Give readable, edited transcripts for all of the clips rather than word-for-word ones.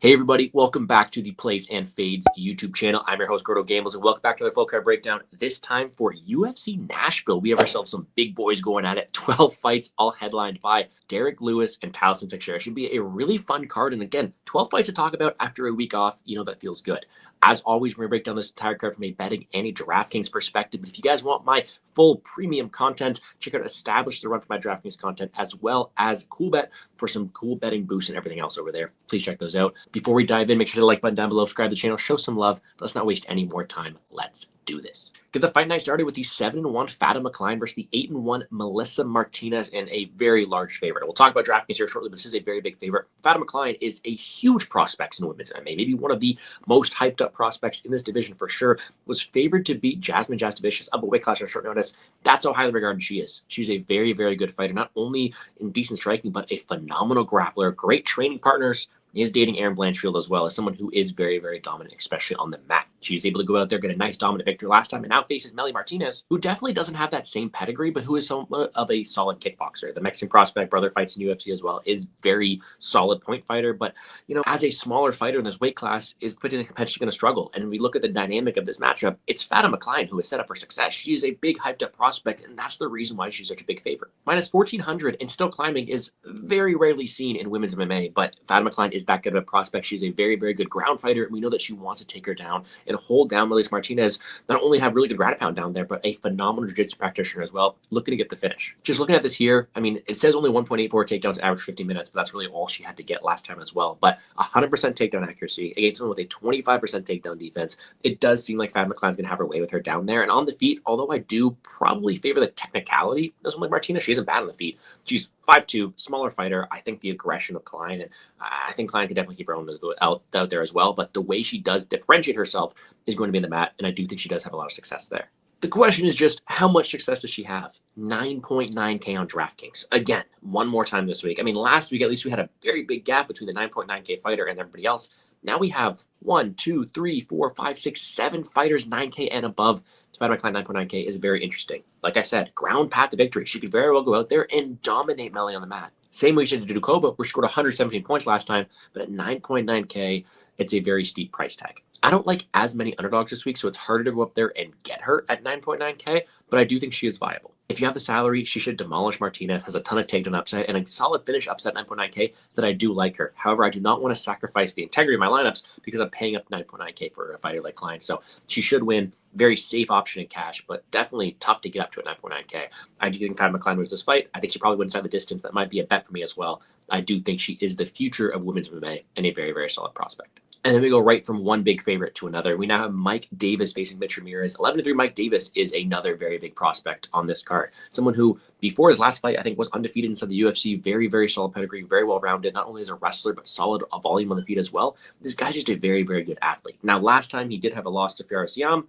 Hey everybody, welcome back to the Plays and Fades YouTube channel. I'm your host, Gordo Gambles, and welcome back to the full card breakdown. This time for UFC Nashville. We have ourselves some big boys going at it. 12 fights, all headlined by Derek Lewis and Texeira. Should be a really fun card. And again, 12 fights to talk about after a week off. You know, that feels good. As always, we're going to break down this entire card from a betting and a DraftKings perspective. But if you guys want my full premium content, check out Establish the Run for my DraftKings content, as well as CoolBet for some cool betting boosts and everything else over there. Please check those out. Before we dive in, make sure to hit the like button down below, subscribe to the channel, show some love. But let's not waste any more time. Let's do this. Get the fight night started with the 7-1 Fatima Kline versus the 8-1 Melissa Martinez and a very large favorite. We'll talk about DraftKings here shortly, but this is a very big favorite. Fatima Kline is a huge prospect in women's MMA, maybe one of the most hyped up prospects in this division for sure. Was favored to beat Jasmine Jastovicius up a weight class on short notice. That's how highly regarded she is. She's a very, very good fighter, not only in decent striking, but a phenomenal grappler, great training partners. He is dating Aaron Blanchfield as well as someone who is very, very dominant, especially on the mat. She's able to go out there, get a nice dominant victory last time, and now faces Melly Martinez, who definitely doesn't have that same pedigree, but who is somewhat of a solid kickboxer. The Mexican prospect, brother fights in UFC as well, is very solid point fighter, but, you know, as a smaller fighter in this weight class, is potentially going to struggle. And when we look at the dynamic of this matchup, it's Fatima Kline who is set up for success. She is a big, hyped up prospect, and that's the reason why she's such a big favorite. Minus 1,400 and still climbing is very rarely seen in women's MMA, but Fatima Kline is that good of a prospect. She's a very, very good ground fighter, and we know that she wants to take her down and hold down Melissa Martinez. Not only have really good ground pound down there, but a phenomenal jiu-jitsu practitioner as well, looking to get the finish. Just looking at this here, I mean, it says only 1.84 takedowns average 50 minutes, but that's really all she had to get last time as well. But 100% takedown accuracy against someone with a 25% takedown defense. It does seem like Fatima Kline's going to have her way with her down there. And on the feet, although I do probably favor the technicality of someone like Martinez, she isn't bad on the feet. She's 5'2", smaller fighter. I think the aggression of Kline, and I think Kline can definitely keep her own out there as well. But the way she does differentiate herself is going to be in the mat, and I do think she does have a lot of success there. The question is just, how much success does she have? 9.9K on DraftKings. Again, one more time this week. I mean, last week, at least we had a very big gap between the 9.9K fighter and everybody else. Now we have 1, 2, 3, 4, 5, 6, 7 fighters 9K and above. Fatima Kline 9.9K is very interesting. Like I said, ground path to victory. She could very well go out there and dominate Melly on the mat. Same way she did to Dukova, where she scored 117 points last time, but at 9.9K, it's a very steep price tag. I don't like as many underdogs this week, so it's harder to go up there and get her at 9.9K, but I do think she is viable. If you have the salary, she should demolish Martinez, has a ton of takedown upside, and a solid finish upside 9.9K that I do like her. However, I do not want to sacrifice the integrity of my lineups because I'm paying up 9.9K for a fighter like Kline, so she should win. Very safe option in cash, but definitely tough to get up to at 9.9K. I do think Fatima Kline wins this fight. I think she probably wins inside the distance. That might be a bet for me as well. I do think she is the future of women's MMA and a very, very solid prospect. And then we go right from one big favorite to another. We now have Mike Davis facing Mitch Ramirez. 11-3 Mike Davis is another very big prospect on this card. Someone who, before his last fight, I think was undefeated inside the UFC. Very, very solid pedigree, very well-rounded, not only as a wrestler, but solid volume on the feet as well. This guy's just a very, very good athlete. Now, last time he did have a loss to Faris Siam.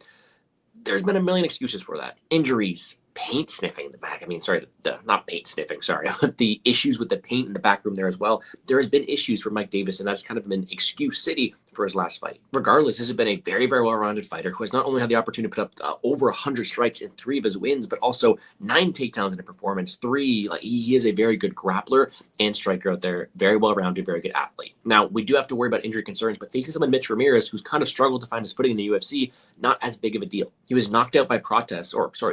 There's been a million excuses for that. Injuries, paint sniffing in the back. I mean, sorry, not paint sniffing, sorry. The issues with the paint in the back room there as well. There has been issues for Mike Davis, and that's kind of been excuse city for his last fight. Regardless, this has been a very, very well-rounded fighter who has not only had the opportunity to put up over 100 strikes in 3 of his wins, but also 9 takedowns in a performance. 3, he is a very good grappler and striker out there. Very well-rounded, very good athlete. Now, we do have to worry about injury concerns, but facing someone Mitch Ramirez, who's kind of struggled to find his footing in the UFC, not as big of a deal. He was knocked out by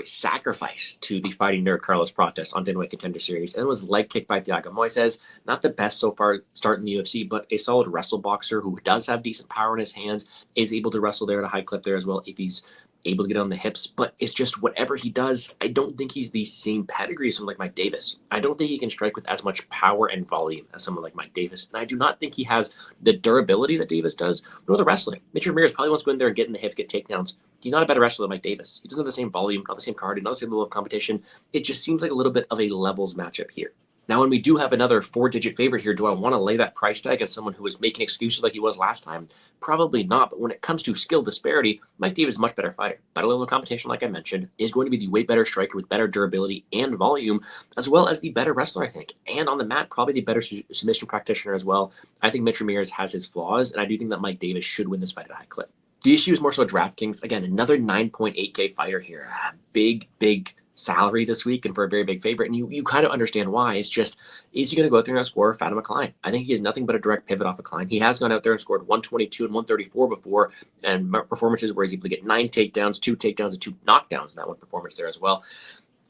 sacrificed to the fighting nerd Carlos Prates on Dinway Contender Series, and was leg kicked by Thiago Moises. Not the best so far start in the UFC, but a solid wrestle boxer who does have decent power in his hands, is able to wrestle there at a high clip there as well if he's able to get on the hips. But it's just whatever he does, I don't think he's the same pedigree as someone like Mike Davis. I don't think he can strike with as much power and volume as someone like Mike Davis, and I do not think he has the durability that Davis does, nor the wrestling. Mitch Ramirez probably wants to go in there and get in the hip, get takedowns. He's not a better wrestler than Mike Davis. He doesn't have the same volume, not the same cardio, not the same level of competition. It just seems like a little bit of a levels matchup here. Now, when we do have another 4-digit favorite here, do I want to lay that price tag on someone who was making excuses like he was last time? Probably not, but when it comes to skill disparity, Mike Davis is a much better fighter. Better level of competition, like I mentioned, is going to be the way better striker with better durability and volume, as well as the better wrestler, I think. And on the mat, probably the better submission practitioner as well. I think Mitch Ramirez has his flaws, and I do think that Mike Davis should win this fight at a high clip. The issue is more so DraftKings. Again, another 9.8K fighter here. Big salary this week and for a very big favorite. And you kind of understand why. It's just, is he going to go out there and score Fatima Kline? I think he has nothing but a direct pivot off of Kline. He has gone out there and scored 122 and 134 before, and performances where he's able to get 9 takedowns, 2 takedowns, and 2 knockdowns in that one performance there as well.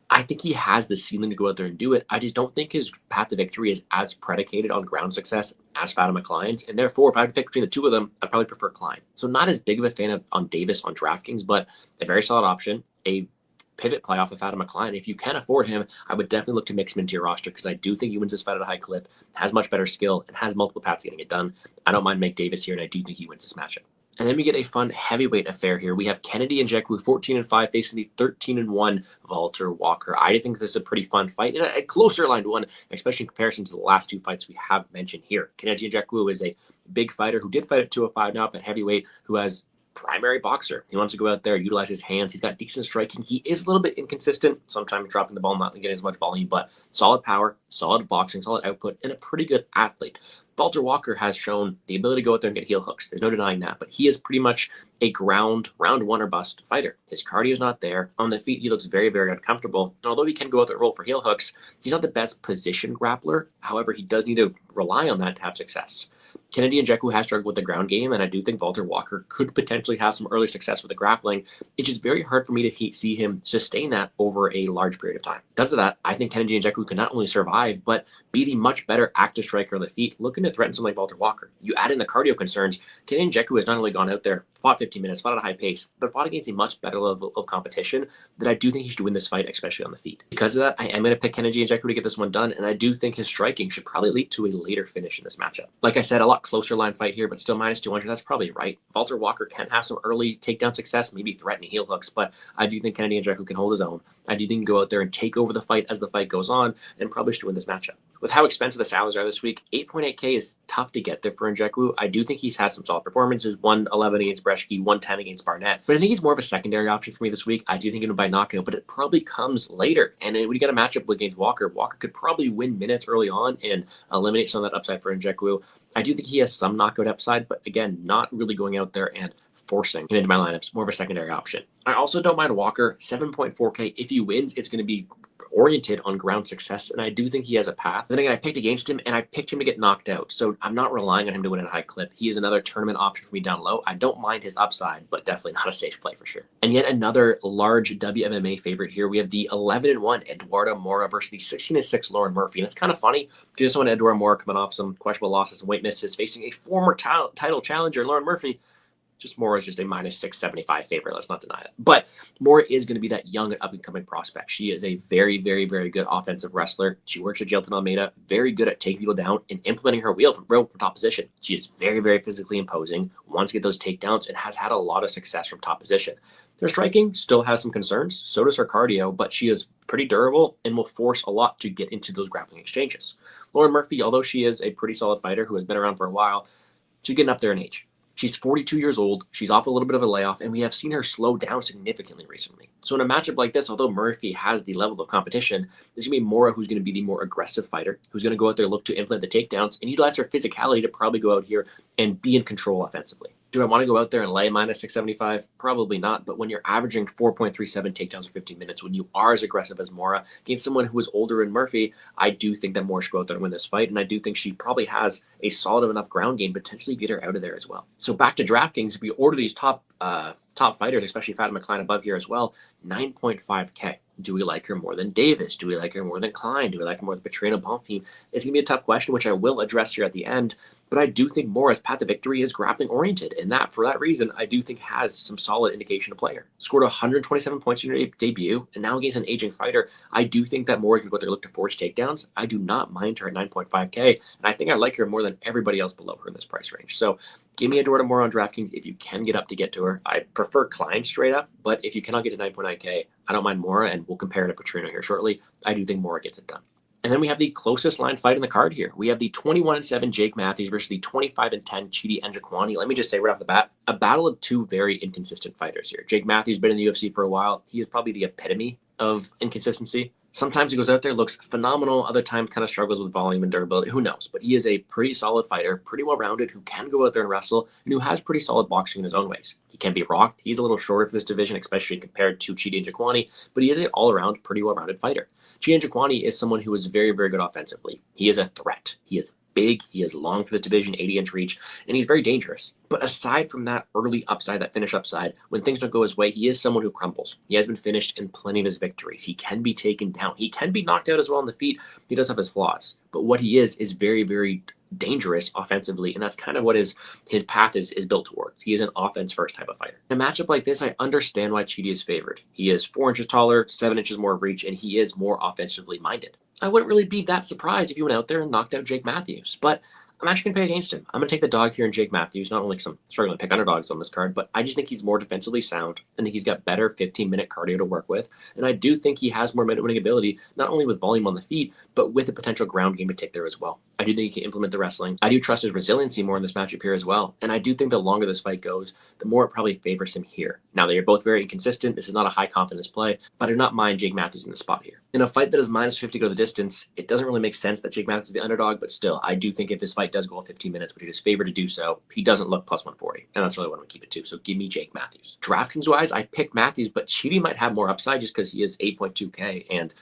I think he has the ceiling to go out there and do it. I just don't think his path to victory is as predicated on ground success as Fatima Kline's. And therefore, if I had to pick between the two of them, I'd probably prefer Kline. So not as big of a fan of on Davis on DraftKings, but a very solid option, a pivot play off of Fatima Kline. If you can afford him, I would definitely look to mix him into your roster because I do think he wins this fight at a high clip, has much better skill, and has multiple paths getting it done. I don't mind Make Davis here, and I do think he wins this matchup. And then we get a fun heavyweight affair here. We have Kennedy Njokuani 14-5 facing the 13-1 Walter Walker. I think this is a pretty fun fight and a closer aligned one, especially in comparison to the last 2 fights we have mentioned here. Kennedy Njokuani is a big fighter who did fight at 205 now, but heavyweight who has primary boxer. He wants to go out there, utilize his hands. He's got decent striking. He is a little bit inconsistent, sometimes dropping the ball, not getting as much volume, but solid power, solid boxing, solid output, and a pretty good athlete. Walter Walker has shown the ability to go out there and get heel hooks. There's no denying that, but he is pretty much a round one or bust fighter. His cardio is not there. On the feet, he looks very, very uncomfortable. And although he can go out there and roll for heel hooks, he's not the best position grappler. However, he does need to rely on that to have success. Kennedy Njokuani has struggled with the ground game, and I do think Walter Walker could potentially have some early success with the grappling. It's just very hard for me to see him sustain that over a large period of time. Because of that, I think Kennedy Njokuani can not only survive, but be the much better active striker on the feet, looking to threaten someone like Walter Walker. You add in the cardio concerns, Kennedy Njokuani has not only gone out there, fought 15 minutes, fought at a high pace, but fought against a much better level of competition that I do think he should win this fight, especially on the feet. Because of that, I am going to pick Kennedy Njokuani to get this one done, and I do think his striking should probably lead to a later finish in this matchup. Like I said, a lot closer line fight here, but still minus 200. That's probably right. Walter Walker can have some early takedown success, maybe threatening heel hooks, but I do think Kennedy Njokuani can hold his own. I do think he can go out there and take over the fight as the fight goes on and probably should win this matchup. With how expensive the salaries are this week, 8.8K is tough to get there for Njokuani. I do think he's had some solid performances, 111 against Breshke, 110 against Barnett, but I think he's more of a secondary option for me this week. I do think he'll by knockout, but it probably comes later. And when you get a matchup against Walker, Walker could probably win minutes early on and eliminate some of that upside for Njokuani. I do think he has some knockout upside, but again, not really going out there and forcing him into my lineups, more of a secondary option. I also don't mind Walker, 7.4K. If he wins, it's going to be oriented on ground success, and I do think he has a path. Then again, I picked against him, and I picked him to get knocked out, so I'm not relying on him to win at a high clip. He is another tournament option for me down low. I don't mind his upside, but definitely not a safe play for sure. And yet another large WMMA favorite here. We have the 11-1 Eduardo Moura versus the 16-6 Lauren Murphy, and it's kind of funny because this one, Eduardo Moura coming off some questionable losses and weight misses, facing a former title challenger, Lauren Murphy. Just Moura is just a minus 675 favorite. Let's not deny it. But Moura is going to be that young and up-and-coming prospect. She is a very, very, very good offensive wrestler. She works with Jelton Almeida, very good at taking people down and implementing her wheel from top position. She is very, very physically imposing, wants to get those takedowns, and has had a lot of success from top position. Their striking still has some concerns. So does her cardio, but she is pretty durable and will force a lot to get into those grappling exchanges. Lauren Murphy, although she is a pretty solid fighter who has been around for a while, she's getting up there in age. She's 42 years old, she's off a little bit of a layoff, and we have seen her slow down significantly recently. So in a matchup like this, although Murphy has the level of competition, there's going to be Moura who's going to be the more aggressive fighter, who's going to go out there, look to implement the takedowns, and utilize her physicality to probably go out here and be in control offensively. Do I want to go out there and lay minus 675? Probably not, but when you're averaging 4.37 takedowns in 15 minutes, when you are as aggressive as Moura against someone who is older than Murphy, I do think that Moura should go out there and win this fight, and I do think she probably has a solid enough ground game, potentially get her out of there as well. So back to DraftKings, if we order these top fighters, especially Fatima Kline above here as well, 9.5K. Do we like her more than Davis? Do we like her more than Kline? Do we like her more than Petrino, Bonfim? It's going to be a tough question, which I will address here at the end. But I do think Moura's path to victory is grappling oriented, and that, for that reason, I do think has some solid indication to play her. Scored 127 points in her debut, and now against an aging fighter, I do think that Moura can go out there and look to force takedowns. I do not mind her at 9.5K, and I think I like her more than everybody else below her in this price range. So give me Eduardo Moura on DraftKings if you can get up to get to her. I prefer Kline straight up, but if you cannot get to 9.9K, I don't mind Moura, and we'll compare it to Petrino here shortly. I do think Moura gets it done. And then we have the closest line fight in the card here. We have the 21-7 Jake Matthews versus the 25-10 Chidi Njokuani. Let me just say right off the bat, a battle of two very inconsistent fighters here. Jake Matthews has been in the UFC for a while. He is probably the epitome of inconsistency. Sometimes he goes out there, looks phenomenal. Other times kind of struggles with volume and durability. Who knows? But he is a pretty solid fighter, pretty well-rounded, who can go out there and wrestle, and who has pretty solid boxing in his own ways. He can be rocked. He's a little shorter for this division, especially compared to Njokuani, but he is an all-around, pretty well-rounded fighter. Njokuani is someone who is very, very good offensively. He is a threat. He is big, he is long for this division, 80-inch reach, and he's very dangerous. But aside from that early upside, that finish upside, when things don't go his way, he is someone who crumbles. He has been finished in plenty of his victories. He can be taken down. He can be knocked out as well on the feet. He does have his flaws. But what he is very, very dangerous offensively, and that's kind of what his path is built towards. He is an offense-first type of fighter. In a matchup like this, I understand why Chidi is favored. He is 4 inches taller, 7 inches more of reach, and he is more offensively minded. I wouldn't really be that surprised if he went out there and knocked out Jake Matthews, but I'm actually going to pay against him. I'm going to take the dog here in Jake Matthews, not only because I'm struggling to pick underdogs on this card, but I just think he's more defensively sound. I think he's got better 15-minute cardio to work with, and I do think he has more minute-winning ability, not only with volume on the feet, but with a potential ground game to take there as well. I do think he can implement the wrestling. I do trust his resiliency more in this matchup here as well, and I do think the longer this fight goes, the more it probably favors him here. Now, they are both very inconsistent. This is not a high-confidence play, but I do not mind Jake Matthews in the spot here. In a fight that is minus 50 to go the distance, it doesn't really make sense that Jake Matthews is the underdog, but still, I do think if this fight does go 15 minutes, but he is favored to do so, he doesn't look plus 140, and that's really what I'm going to keep it to, so give me Jake Matthews. DraftKings-wise, I picked Matthews, but Chidi might have more upside just because he is 8.2K, and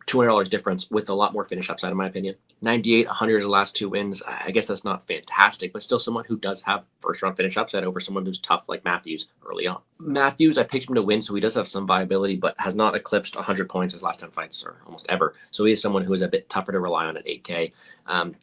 $200 difference with a lot more finish upside, in my opinion. 98, 100 is the last 2 wins. I guess that's not fantastic, but still someone who does have first-round finish upside over someone who's tough like Matthews early on. Matthews, I picked him to win, so he does have some viability, but has not eclipsed 100 points his last 10 fights, or almost ever. So he is someone who is a bit tougher to rely on at 8K.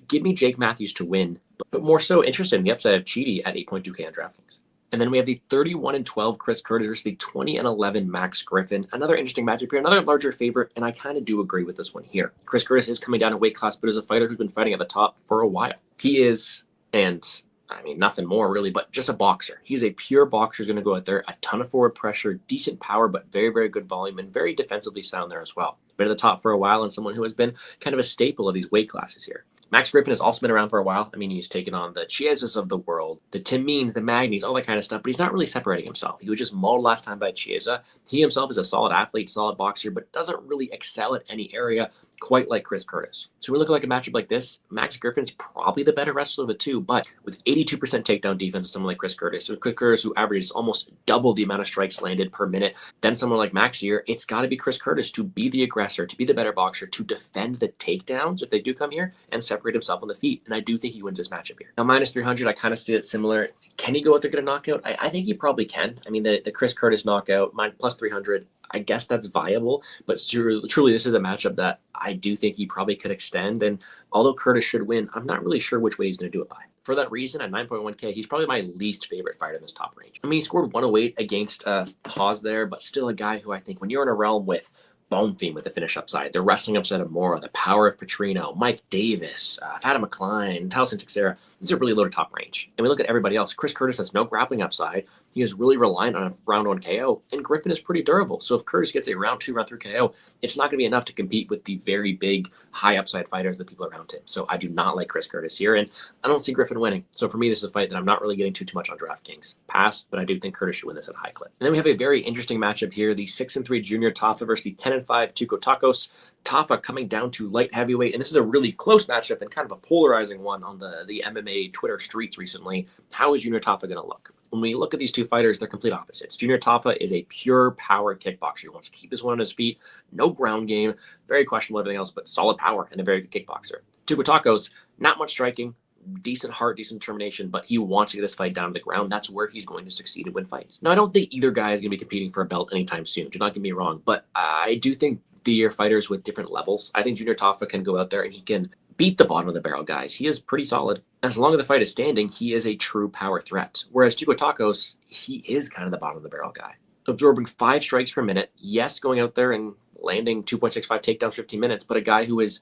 Give me Jake Matthews to win, but more so interested in the upside of Chidi at 8.2K on DraftKings. And then we have the 31-12 Chris Curtis versus the 20-11 Max Griffin. Another interesting matchup here, another larger favorite, and I kind of do agree with this one here. Chris Curtis is coming down a weight class, but is a fighter who's been fighting at the top for a while. He is, and I mean, nothing more really, but just a boxer. He's a pure boxer who's going to go out there, a ton of forward pressure, decent power, but very, very good volume, and very defensively sound there as well. Been at the top for a while, and someone who has been kind of a staple of these weight classes here. Max Griffin has also been around for a while. I mean, he's taken on the Chiesas of the world, the Tim Means, the Magnis, all that kind of stuff, but he's not really separating himself. He was just mauled last time by Chiesa. He himself is a solid athlete, solid boxer, but doesn't really excel at any area quite like Chris Curtis. So we're looking like a matchup like this. Max Griffin's probably the better wrestler of the two, but with 82% takedown defense of someone like Chris Curtis, so Chris Curtis who averages almost double the amount of strikes landed per minute than someone like Max here, it's got to be Chris Curtis to be the aggressor, to be the better boxer, to defend the takedowns if they do come here, and separate himself on the feet. And I do think he wins this matchup here. Now, minus 300, I kind of see it similar. Can he go out there get a knockout? I think he probably can. I mean, the Chris Curtis knockout, plus 300, I guess that's viable, but truly this is a matchup that I do think he probably could extend. And although Curtis should win, I'm not really sure which way he's going to do it by. For that reason, at 9.1K, he's probably my least favorite fighter in this top range. I mean, he scored 108 against Hawes there, but still a guy who I think when you're in a realm with Bonfim with the finish upside, the wrestling upside of Moura, the power of Petrino, Mike Davis, Fatima Kline, Texeira, this is a really low to top range. And we look at everybody else. Chris Curtis has no grappling upside. He is really reliant on a round 1 KO, and Griffin is pretty durable. So if Curtis gets a round 2, round 3 KO, it's not going to be enough to compete with the very big, high upside fighters, the people around him. So I do not like Chris Curtis here, and I don't see Griffin winning. So for me, this is a fight that I'm not really getting too much on DraftKings. Pass, but I do think Curtis should win this at a high clip. And then we have a very interesting matchup here, the 6-3 junior Tafa versus the 10-5 Tokkos. Tafa coming down to light heavyweight, and this is a really close matchup and kind of a polarizing one on the MMA Twitter streets recently. How is Junior Tafa going to look? When we look at these two fighters, they're complete opposites. Junior Tafa is a pure power kickboxer. He wants to keep his one on his feet, no ground game, very questionable everything else, but solid power and a very good kickboxer. Tokkos, not much striking, decent heart, decent determination, but he wants to get this fight down to the ground. That's where he's going to succeed and win fights. Now, I don't think either guy is going to be competing for a belt anytime soon. Do not get me wrong, but I do think the fighters with different levels. I think Junior Tafa can go out there and he can beat the bottom of the barrel guys. He is pretty solid. As long as the fight is standing, he is a true power threat. Whereas Tokkos, he is kind of the bottom of the barrel guy. Absorbing 5 strikes per minute. Yes, going out there and landing 2.65 takedowns 15 minutes, but a guy who is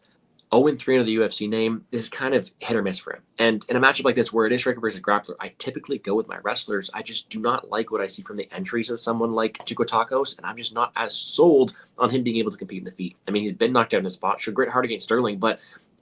0-3 under the UFC name, this is kind of hit or miss for him. And in a matchup like this, where it is striker versus grappler, I typically go with my wrestlers. I just do not like what I see from the entries of someone like Tokkos, and I'm just not as sold on him being able to compete in the feet. I mean, he's been knocked out in a spot, showed great heart against Sterling, but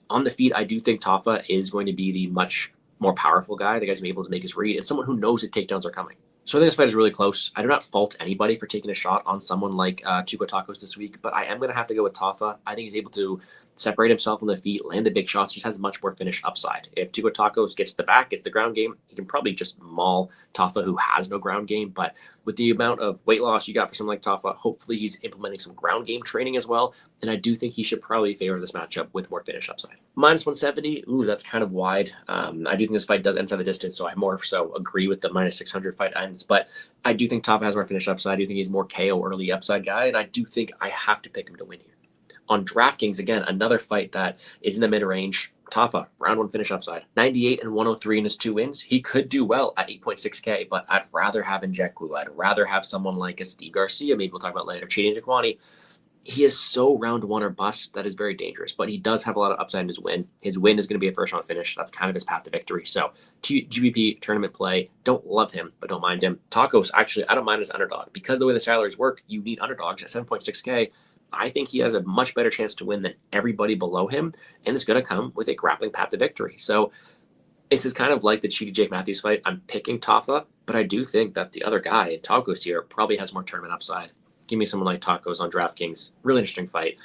on the feet, I do think Tafa is going to be the much more powerful guy. The guy's going to be able to make his read. It's someone who knows that takedowns are coming. So I think this fight is really close. I do not fault anybody for taking a shot on someone like Tokkos this week, but I am going to have to go with Tafa. I think he's able to separate himself on the feet, land the big shots, just has much more finish upside. If Tokkos gets the back, gets the ground game, he can probably just maul Tafa, who has no ground game. But with the amount of weight loss you got for someone like Tafa, hopefully he's implementing some ground game training as well. And I do think he should probably favor this matchup with more finish upside. Minus 170, ooh, that's kind of wide. I do think this fight does end inside the distance, so I more so agree with the minus 600 fight ends. But I do think Tafa has more finish upside. I do think he's more KO early upside guy, and I do think I have to pick him to win here. On DraftKings, again, another fight that is in the mid-range. Tafa, round one finish upside. 98 and 103 in his 2 wins. He could do well at 8.6K, but I'd rather have Njokuani. I'd rather have someone like a Steve Garcia, maybe we'll talk about later, Njokuani. He is so round one or bust that is very dangerous, but he does have a lot of upside in his win. His win is going to be a first round finish. That's kind of his path to victory. So GBP tournament play, don't love him, but don't mind him. Tokkos, actually, I don't mind his underdog. Because the way the salaries work, you need underdogs at 7.6K. I think he has a much better chance to win than everybody below him, and it's going to come with a grappling path to victory. So this is kind of like the cheaty Jake Matthews fight. I'm picking Tafa, but I do think that the other guy, Tokkos here, probably has more tournament upside. Give me someone like Tokkos on DraftKings. Really interesting fight.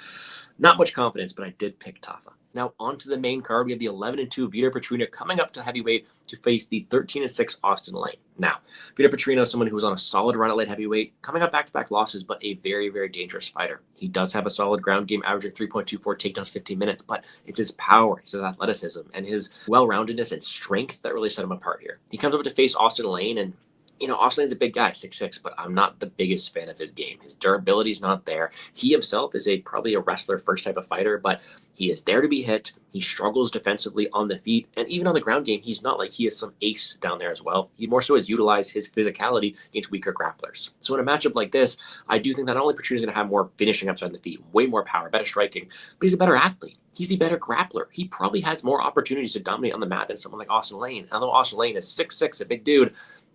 Not much confidence, but I did pick Tafa. Now, on to the main card. We have the 11-2 Vitor Petrino coming up to heavyweight to face the 13-6 Austin Lane. Now, Vitor Petrino is someone who was on a solid run at light heavyweight, coming up back-to-back losses, but a very, very dangerous fighter. He does have a solid ground game, averaging 3.24 takedowns 15 minutes, but it's his power, it's his athleticism, and his well-roundedness and strength that really set him apart here. He comes up to face Austin Lane, and Austin Lane's a big guy, 6'6", but I'm not the biggest fan of his game. His durability is not there. He himself is probably a wrestler first type of fighter, but he is there to be hit. He struggles defensively on the feet, and even on the ground game, he's not like he is some ace down there as well. He more so has utilized his physicality against weaker grapplers. So in a matchup like this, I do think not only Petrino is going to have more finishing upside on the feet, way more power, better striking, but he's a better athlete. He's the better grappler. He probably has more opportunities to dominate on the mat than someone like Austin Lane. Although Austin Lane is 6'6", a big dude,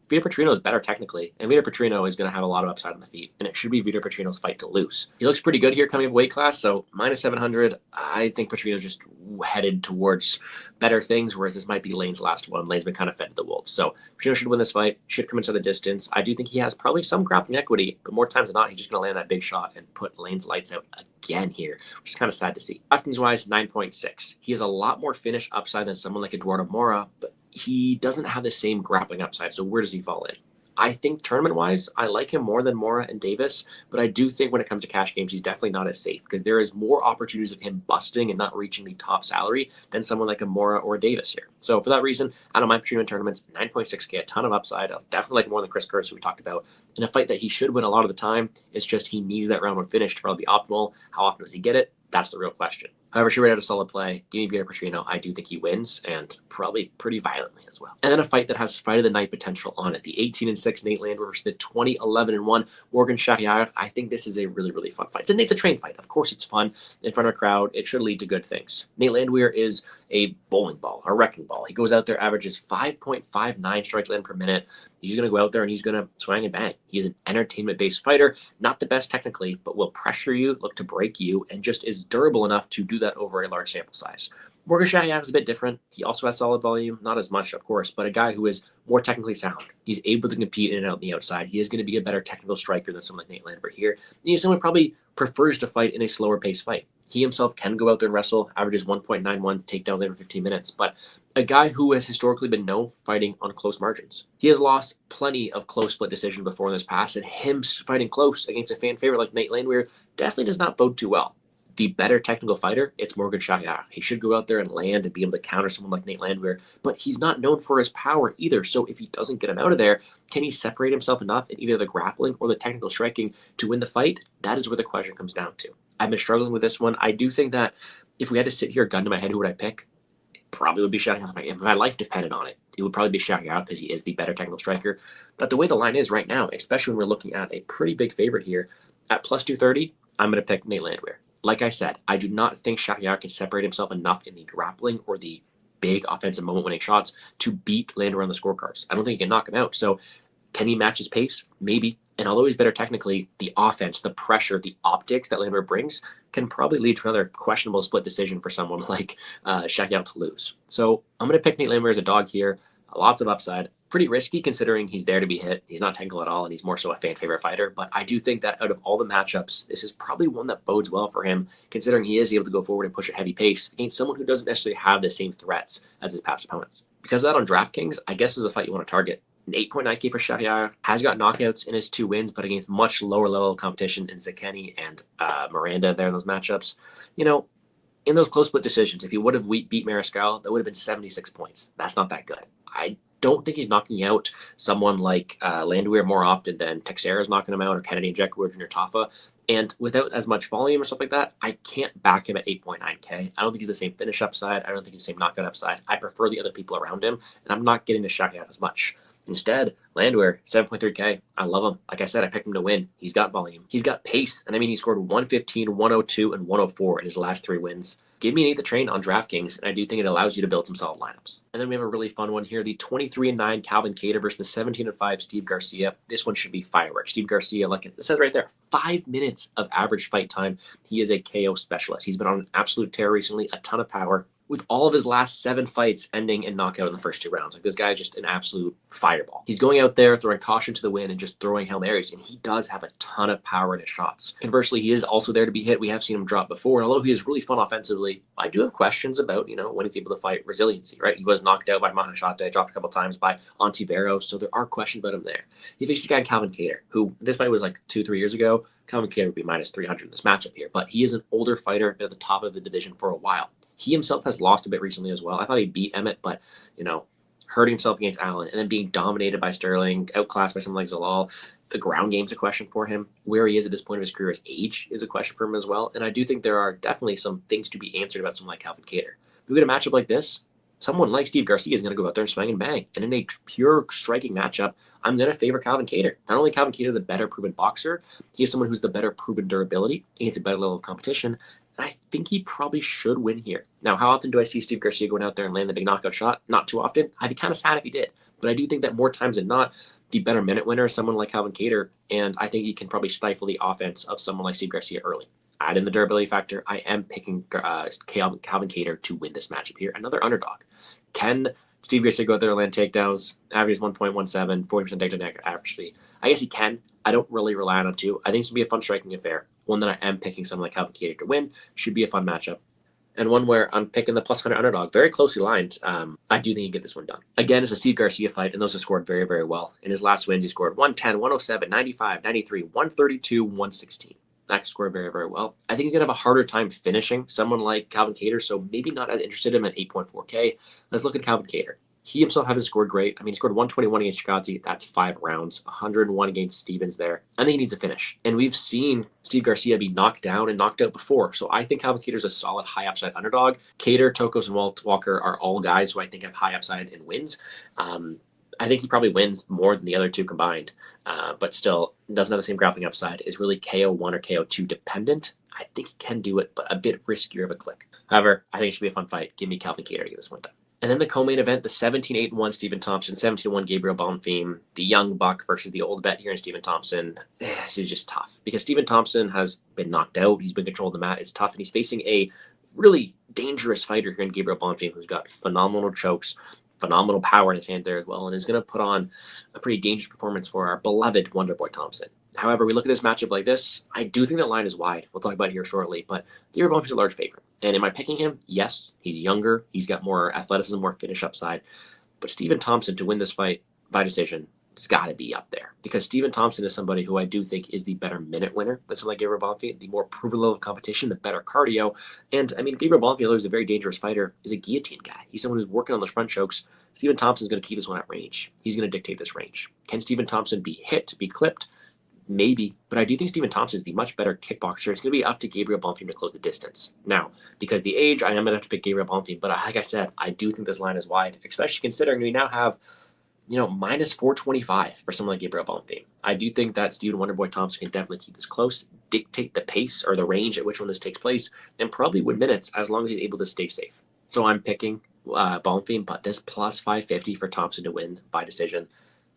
Vitor Petrino is better technically, and Vitor Petrino is going to have a lot of upside on the feet, and it should be Vitor Petrino's fight to lose. He looks pretty good here coming up weight class, so minus 700, I think Petrino's just headed towards better things, whereas this might be Lane's last one. Lane's been kind of fed to the wolves, so Petrino should win this fight, should come into the distance. I do think he has probably some grappling equity, but more times than not, he's just going to land that big shot and put Lane's lights out again here, which is kind of sad to see. DraftKings-wise, 9.6. He has a lot more finish upside than someone like Eduardo Moura, but he doesn't have the same grappling upside, so where does he fall in? I think tournament-wise, I like him more than Moura and Davis, but I do think when it comes to cash games, he's definitely not as safe because there is more opportunities of him busting and not reaching the top salary than someone like a Moura or a Davis here. So for that reason, I don't mind Petrino in tournaments, 9.6K, a ton of upside. I'll definitely like more than Chris Curtis, who we talked about. In a fight that he should win a lot of the time, it's just he needs that round one finish to probably be optimal. How often does he get it? That's the real question. However, she ran out a solid play. Give me Vitor Petrino. I do think he wins, and probably pretty violently as well. And then a fight that has fight of the night potential on it. The 18-6 Nate Landwehr versus the 20-11-1 Morgan Charriere. I think this is a really, really fun fight. It's a Nate the Train fight. Of course it's fun. In front of a crowd, it should lead to good things. Nate Landwehr is a bowling ball, a wrecking ball. He goes out there, averages 5.59 strikes land per minute. He's going to go out there and he's going to swing and bang. He's an entertainment-based fighter, not the best technically, but will pressure you, look to break you, and just is durable enough to do that over a large sample size. Morgan Charriere is a bit different. He also has solid volume, not as much, of course, but a guy who is more technically sound. He's able to compete in and out on the outside. He is going to be a better technical striker than someone like Nate Landwehr here. And he's someone who probably prefers to fight in a slower paced fight. He himself can go out there and wrestle, averages 1.91 takedown every 15 minutes, but a guy who has historically been known for fighting on close margins. He has lost plenty of close split decisions before in this past, and him fighting close against a fan favorite like Nate Landwehr definitely does not bode too well. The better technical fighter, it's Morgan Charriere. He should go out there and land and be able to counter someone like Nate Landwehr, but he's not known for his power either. So if he doesn't get him out of there, can he separate himself enough in either the grappling or the technical striking to win the fight? That is where the question comes down to. I've been struggling with this one. I do think that if we had to sit here, gun to my head, who would I pick? It probably would be Charriere. If my life depended on it, it would probably be Charriere because he is the better technical striker. But the way the line is right now, especially when we're looking at a pretty big favorite here, at plus 230, I'm going to pick Nate Landwehr. Like I said, I do not think Charriere can separate himself enough in the grappling or the big offensive moment-winning shots to beat Landwehr on the scorecards. I don't think he can knock him out. So can he match his pace? Maybe. And although he's better technically, the offense, the pressure, the optics that Landwehr brings can probably lead to another questionable split decision for someone like Charriere to lose. So I'm going to pick Nate Landwehr as a dog here. Lots of upside. Pretty risky considering he's there to be hit. He's not technical at all, and he's more so a fan favorite fighter. But I do think that out of all the matchups, this is probably one that bodes well for him, considering he is able to go forward and push at heavy pace against someone who doesn't necessarily have the same threats as his past opponents. Because of that, on DraftKings, I guess is a fight you want to target. An 8.9K for Charriere, has got knockouts in his 2 wins, but against much lower level of competition in Njokuani and Miranda there in those matchups. In those close split decisions, if he would have beat Mariscal, that would have been 76 points. That's not that good. I don't think he's knocking out someone like Landwehr more often than Texeira is knocking him out, or Kennedy Njokuani or Junior Tafa. And without as much volume or stuff like that, I can't back him at 8.9K. I don't think he's the same finish upside. I don't think he's the same knockout upside. I prefer the other people around him, and I'm not getting to shout out as much. Instead, Landwehr, 7.3K. I love him. Like I said, I picked him to win. He's got volume. He's got pace. And I mean, he scored 115, 102, and 104 in his last 3 wins. Give me an 8 the train on DraftKings, and I do think it allows you to build some solid lineups. And then we have a really fun one here, the 23-9 Calvin Kattar versus the 17-5 Steve Garcia. This one should be fireworks. Steve Garcia, like it says right there, 5 minutes of average fight time. He is a KO specialist. He's been on an absolute tear recently, a ton of power, with all of his last 7 fights ending in knockout in the first 2 rounds. Like, this guy is just an absolute fireball. He's going out there throwing caution to the wind and just throwing Hail Marys, and he does have a ton of power in his shots. Conversely, he is also there to be hit. We have seen him drop before, and although he is really fun offensively, I do have questions about, when he's able to fight resiliency, right? He was knocked out by Mahashate, dropped a couple times by Ontiveros, so there are questions about him there. He faced a guy, Calvin Kattar, who, this fight was like 2-3 years ago. Calvin Kattar would be minus 300 in this matchup here, but he is an older fighter, been at the top of the division for a while. He himself has lost a bit recently as well. I thought he beat Emmett, but, hurting himself against Allen and then being dominated by Sterling, outclassed by someone like Zalal. The ground game's a question for him. Where he is at this point of his career, his age is a question for him as well. And I do think there are definitely some things to be answered about someone like Calvin Kattar. If we get a matchup like this, someone like Steve Garcia is going to go out there and swing and bang. And in a pure striking matchup, I'm going to favor Calvin Kattar. Not only Calvin Kattar, the better proven boxer, he is someone who's the better proven durability. He gets a better level of competition. I think he probably should win here. Now, how often do I see Steve Garcia going out there and land the big knockout shot? Not too often. I'd be kind of sad if he did. But I do think that more times than not, the better minute winner is someone like Calvin Kattar, and I think he can probably stifle the offense of someone like Steve Garcia early. Add in the durability factor, I am picking Calvin Kattar to win this matchup here. Another underdog. Can Steve Garcia go out there and land takedowns? Average 1.17, 40% takedown average speed. I guess he can. I don't really rely on it too. I think it's going to be a fun striking affair. One that I am picking someone like Calvin Kattar to win. Should be a fun matchup. And one where I'm picking the plus 100 underdog. Very closely lined. I do think he can get this one done. Again, it's a Steve Garcia fight, and those have scored very, very well. In his last wins, he scored 110, 107, 95, 93, 132, 116. That can score very, very well. I think he's going to have a harder time finishing someone like Calvin Kattar, so maybe not as interested in him at 8.4K. Let's look at Calvin Kattar. He himself hasn't scored great. I mean, he scored 121 against Chikadze. That's 5 rounds. 101 against Stevens there. I think he needs a finish. And we've seen Steve Garcia be knocked down and knocked out before. So I think Calvin Kattar's a solid high upside underdog. Kattar, Tokkos, and Walker are all guys who I think have high upside in wins. I think he probably wins more than the other 2 combined, but still doesn't have the same grappling upside, is really KO1 or KO2 dependent. I think he can do it, but a bit riskier of a click. However, I think it should be a fun fight. Give me Calvin Kattar to get this one done. And then the co-main event, the 17-8-1 Stephen Thompson, 17-1 Gabriel Bonfim, the young buck versus the old vet here in Stephen Thompson. This is just tough because Stephen Thompson has been knocked out. He's been controlled the mat. It's tough, and he's facing a really dangerous fighter here in Gabriel Bonfim who's got phenomenal chokes, phenomenal power in his hand there as well, and is going to put on a pretty dangerous performance for our beloved Wonderboy Thompson. However, we look at this matchup like this, I do think that line is wide. We'll talk about it here shortly, but Gabriel Bonfim is a large favorite. And am I picking him? Yes. He's younger. He's got more athleticism, more finish upside. But Stephen Thompson, to win this fight by decision, it's got to be up there. Because Stephen Thompson is somebody who I do think is the better minute winner. That's someone like Gabriel Bonfim, the more proven level of competition, the better cardio. And, I mean, Gabriel Bonfim, who's a very dangerous fighter, is a guillotine guy. He's someone who's working on those front chokes. Stephen Thompson's going to keep this one at range. He's going to dictate this range. Can Stephen Thompson be hit, be clipped? Maybe, but I do think Stephen Thompson is the much better kickboxer. It's going to be up to Gabriel Bonfim to close the distance. Now, because the age, I am going to have to pick Gabriel Bonfim, but like I said, I do think this line is wide, especially considering we now have, minus 425 for someone like Gabriel Bonfim. I do think that Stephen Wonderboy Thompson can definitely keep this close, dictate the pace or the range at which one this takes place, and probably win minutes as long as he's able to stay safe. So I'm picking Bonfim, but this plus 550 for Thompson to win by decision,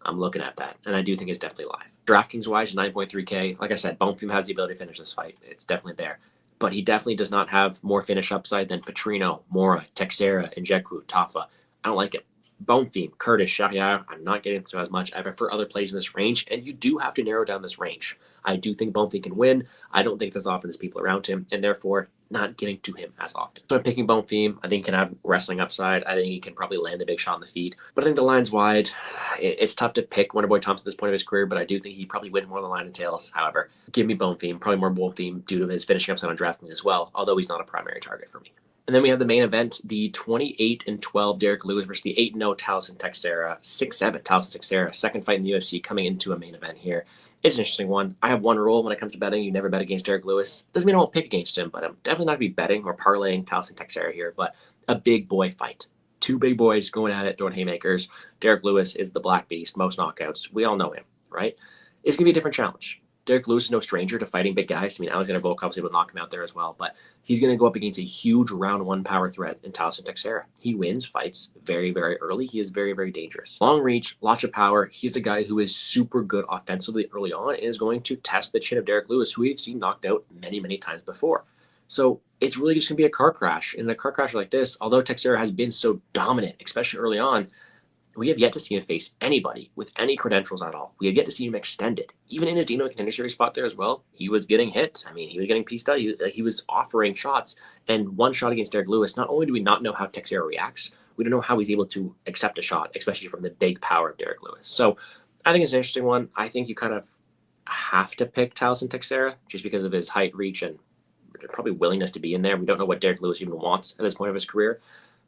I'm looking at that, and I do think it's definitely live. DraftKings-wise, 9.3K. Like I said, Bonfim has the ability to finish this fight. It's definitely there. But he definitely does not have more finish upside than Petrino, Moura, Texeira, Njokuani, Tafa. I don't like it. Bonfim, Curtis, Charriere, I'm not getting through as much. I prefer other plays in this range, and you do have to narrow down this range. I do think Bonfim can win. I don't think there's often there's people around him, and therefore not getting to him as often. So I'm picking Bonfim. I think he can have wrestling upside. I think he can probably land the big shot on the feet. But I think the line's wide. It's tough to pick Wonderboy Thompson at this point of his career, but I do think he probably wins more on the line and tails. However, give me Bonfim. Probably more Bonfim due to his finishing upside on DraftKings as well, although he's not a primary target for me. And then we have the main event, the 28-12 Derek Lewis versus the 8-0 Tafa Texeira, 6-7 Tafa Texeira, second fight in the UFC coming into a main event here. It's an interesting one. I have one rule when it comes to betting. You never bet against Derek Lewis. Doesn't mean I won't pick against him, but I'm definitely not going to be betting or parlaying Tafa Texeira here, but a big boy fight. Two big boys going at it, throwing haymakers. Derek Lewis is the Black Beast, most knockouts. We all know him, right? It's going to be a different challenge. Derek Lewis is no stranger to fighting big guys. I mean, Alexander Volkov was able to knock him out there as well, but he's going to go up against a huge round one power threat in Tafa Texeira. He wins fights very, very early. He is very, very dangerous. Long reach, lots of power. He's a guy who is super good offensively early on and is going to test the chin of Derek Lewis, who we've seen knocked out many, many times before. So it's really just going to be a car crash. And in a car crash like this, although Texeira has been so dominant, especially early on, we have yet to see him face anybody with any credentials at all. We have yet to see him extended. Even in his Dino Contender Series spot there as well, he was getting hit. I mean, he was getting pieced out. He was offering shots. And one shot against Derek Lewis, not only do we not know how Texeira reacts, we don't know how he's able to accept a shot, especially from the big power of Derek Lewis. So I think it's an interesting one. I think you kind of have to pick Tafa Texeira just because of his height, reach, and probably willingness to be in there. We don't know what Derek Lewis even wants at this point of his career.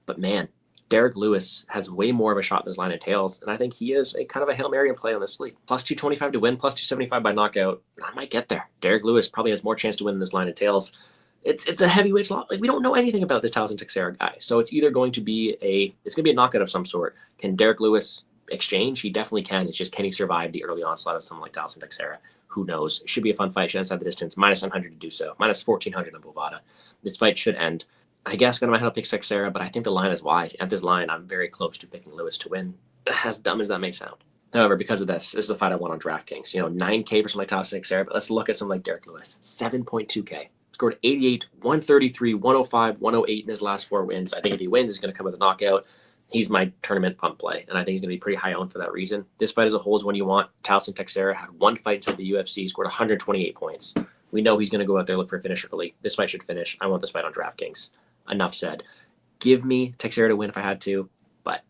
But man, Derek Lewis has way more of a shot in his line and tails, and I think he is a kind of a Hail Mary in play on this slate. Plus 225 to win, plus 275 by knockout. I might get there. Derek Lewis probably has more chance to win in this line and tails. It's a heavyweight slot. Like, we don't know anything about this Tafa Texeira guy, so it's either going to be a knockout of some sort. Can Derek Lewis exchange? He definitely can. It's just, can he survive the early onslaught of someone like Tafa Texeira? Who knows? It should be a fun fight. Should inside the distance. Minus 900 to do so. Minus 1400 on Bovada. This fight should end. I guess I'm going to pick Texeira, but I think the line is wide. At this line, I'm very close to picking Lewis to win, as dumb as that may sound. However, because of this is the fight I want on DraftKings. 9K for something like Tafa Texeira, but let's look at something like Derek Lewis. 7.2K. Scored 88, 133, 105, 108 in his last 4 wins. I think if he wins, he's going to come with a knockout. He's my tournament punt play, and I think he's going to be pretty high owned for that reason. This fight as a whole is one you want. Tafa Texeira had one fight inside the UFC, scored 128 points. We know he's going to go out there, look for a finish early. This fight should finish. I want this fight on DraftKings. Enough said. Give me Texeira to win if I had to, but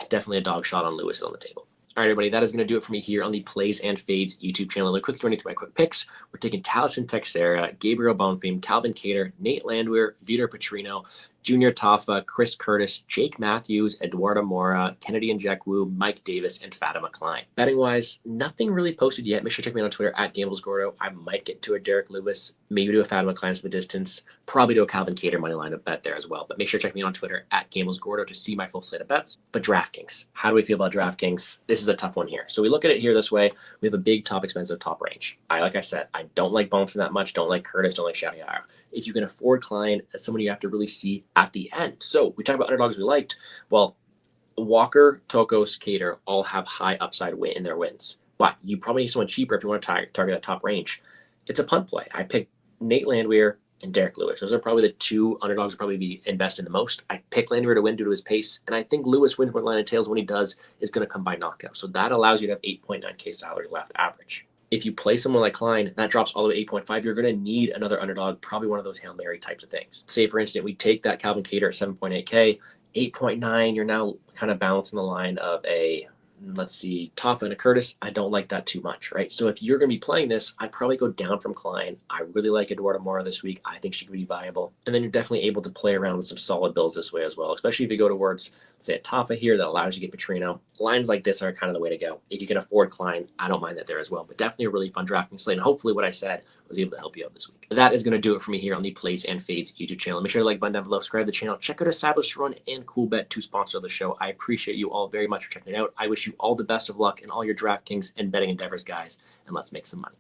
definitely a dog shot on Lewis on the table. All right, everybody, that is going to do it for me here on the Plays and Fades YouTube channel. And quickly running through my quick picks, we're taking Tafa Texeira, Gabriel Bonfim, Calvin Kattar, Nate Landwehr, Vitor Petrino, Junior Tafa, Chris Curtis, Jake Matthews, Eduardo Moura, Kennedy Njokuani, Mike Davis, and Fatima Kline. Betting-wise, nothing really posted yet. Make sure to check me out on Twitter at GamblesGordo. I might get to a Derek Lewis, maybe to a Fatima Kline to the distance, probably to a Calvin Kattar money line of bet there as well. But make sure to check me out on Twitter at GamblesGordo to see my full slate of bets. But DraftKings, how do we feel about DraftKings? This is a tough one here. So we look at it here this way. We have a big, top, expensive top range. Like I said, I don't like Bonfim that much, don't like Curtis, don't like Charriere. If you can afford Kline, that's someone you have to really see at the end. So we talk about underdogs we liked. Well, Walker, Tokkos, Kattar all have high upside win in their wins. But you probably need someone cheaper if you want to target that top range. It's a punt play. I picked Nate Landwehr and Derek Lewis. Those are probably the two underdogs will probably be invested the most. I picked Landwehr to win due to his pace, and I think Lewis wins more line and tails. When he does, is going to come by knockout. So that allows you to have 8.9K salary left average. If you play someone like Kline, that drops all the way to 8.5. You're going to need another underdog, probably one of those Hail Mary types of things. Say, for instance, we take that Calvin Kattar at 7.8K, 8.9, you're now kind of balancing the line of a, let's see, Tafa and a Curtis. I don't like that too much, right? So if you're going to be playing this, I'd probably go down from Kline. I really like Eduardo Moura this week. I think she could be viable. And then you're definitely able to play around with some solid builds this way as well, especially if you go towards, say, a Tafa here that allows you to get Petrino. Lines like this are kind of the way to go. If you can afford Kline, I don't mind that there as well. But definitely a really fun drafting slate. And hopefully what I said was able to help you out this week. That is going to do it for me here on the Plays and Fades YouTube channel. Make sure to like button down below, subscribe to the channel. Check out Established Run and CoolBet to sponsor the show. I appreciate you all very much for checking it out. I wish you all the best of luck in all your DraftKings and betting endeavors, guys. And let's make some money.